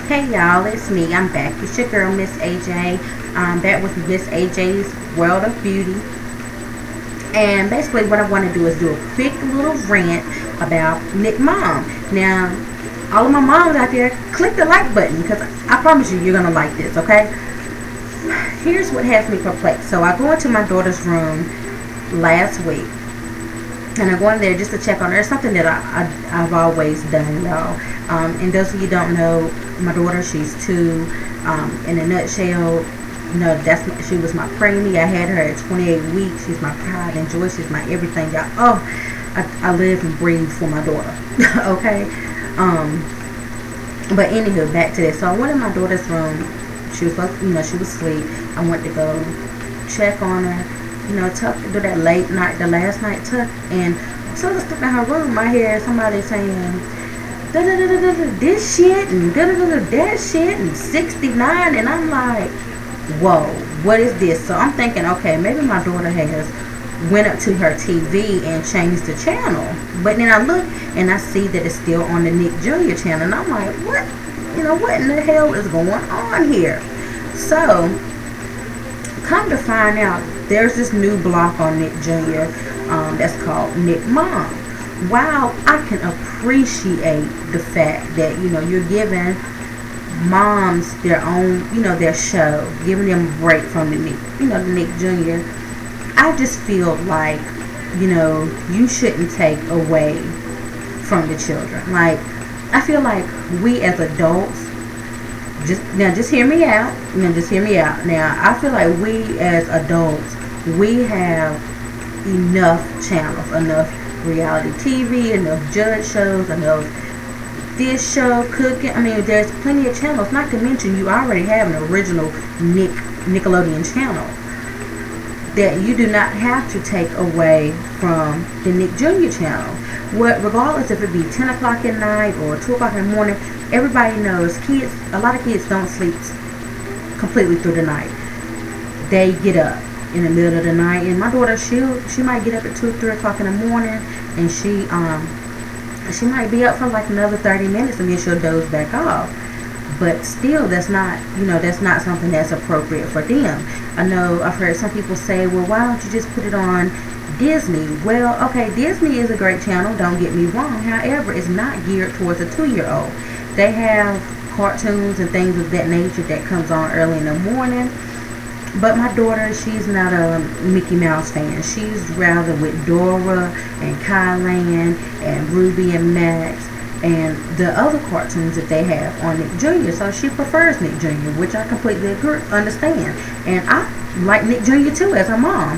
Hey y'all, it's me. I'm back. It's your girl, Miss AJ. I'm back with Miss AJ's World of Beauty. And basically, what I want to do is do a quick little rant about NickMom. Now, all of my moms out there, click the like button because I promise you, you're going to like this, okay? Here's what has me perplexed. So, I go into my daughter's room last week. And I go in there just to check on her. It's something that I've always done, y'all. And those of you don't know, my daughter, she's 2. In a nutshell, she was my preemie. I had her at 28 weeks. She's my pride and joy. She's my everything, y'all. Oh, I live and breathe for my daughter. Okay. But anywho, back to this. So I went in my daughter's room. She was, she was asleep. I went to go check on her. Tuck, do that late night, the last night tuck, and so I was stuck in her room. I hear somebody saying, da da da da da this shit and da da da da that shit and 69, and I'm like, whoa, what is this? So I'm thinking, okay, maybe my daughter has went up to her TV and changed the channel, but then I look and I see that it's still on the Nick Jr. channel, and I'm like, what? What in the hell is going on here? So come to find out, there's this new block on Nick Jr. That's called NickMom. While I can appreciate the fact that you're giving moms their own their show, giving them a break from the Nick Jr. I just feel like you shouldn't take away from the children. Like, I feel like we as adults, just hear me out. Just hear me out. Now, I feel like we as adults, we have enough channels, enough reality TV, enough judge shows, enough this show, cooking. I mean, there's plenty of channels. Not to mention, you already have an original Nickelodeon channel that you do not have to take away from the Nick Jr. channel. Regardless if it be 10 o'clock at night or 2 o'clock in the morning, everybody knows a lot of kids don't sleep completely through the night. They get up in the middle of the night, and my daughter, she might get up at 2 or 3 o'clock in the morning, and she might be up for like another 30 minutes, and then she'll doze back off. But still, that's not something that's appropriate for them. I know I've heard some people say, well, why don't you just put it on Disney? Well, okay, Disney is a great channel, don't get me wrong. However, it's not geared towards a 2-year-old. They have cartoons and things of that nature that comes on early in the morning. But my daughter, she's not a Mickey Mouse fan. She's rather with Dora and Kylan and Ruby and Max and the other cartoons that they have on Nick Jr. So she prefers Nick Jr., which I completely understand. And I like Nick Jr. too as a mom.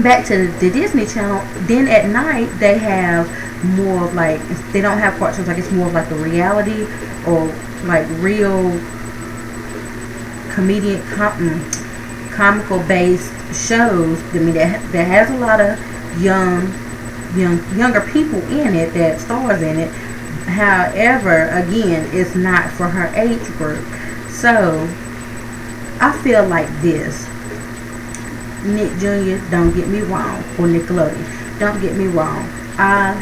Back to the Disney Channel, then at night they have more of like, they don't have cartoons, like it's more of like a reality or like real comical based shows. I mean, that has a lot of younger people in it, that stars in it. However, again, it's not for her age group. So I feel like this, Nick Jr., don't get me wrong, or Nickelodeon, don't get me wrong, I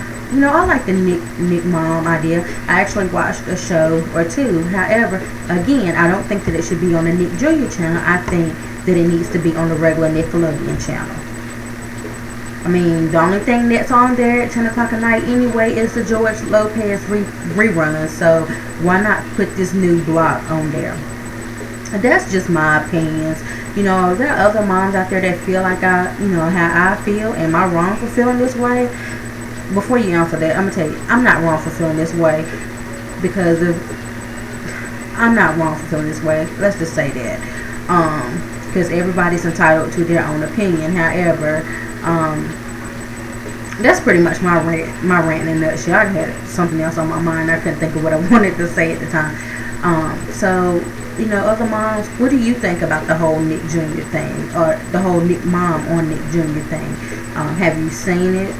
like the NickMom idea. I actually watched a show or two. However, again, I don't think that it should be on the Nick Jr. channel. I think that it needs to be on the regular Nickelodeon channel. I mean, the only thing that's on there at 10 o'clock at night anyway is the George Lopez rerun. So why not put this new block on there? That's just my opinions. There are other moms out there that feel like how I feel. Am I wrong for feeling this way? Before you answer that, I'm going to tell you, I'm not wrong for feeling this way, because I'm not wrong for feeling this way. Let's just say that. Because everybody's entitled to their own opinion. However, that's pretty much my rant in a nutshell. I had something else on my mind. I couldn't think of what I wanted to say at the time. So, other moms, what do you think about the whole Nick Jr. thing, or the whole NickMom on Nick Jr. thing? Have you seen it?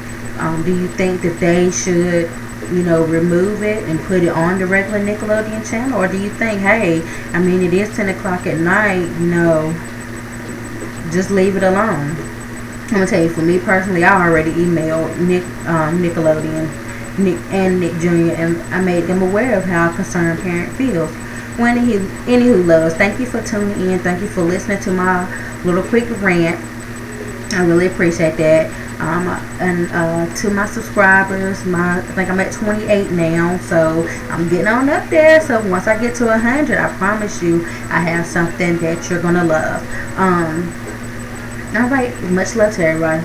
Do you think that they should, remove it and put it on the regular Nickelodeon channel? Or do you think, hey, I mean, it is 10 o'clock at night, just leave it alone? I'm going to tell you, for me personally, I already emailed Nickelodeon Nick and Nick Jr., and I made them aware of how a concerned parent feels. Well, anywho, loves, thank you for tuning in. Thank you for listening to my little quick rant. I really appreciate that. And to my subscribers, I think I'm at 28 now, so I'm getting on up there. So once I get to 100, I promise you, I have something that you're gonna love. All right, much love to everybody.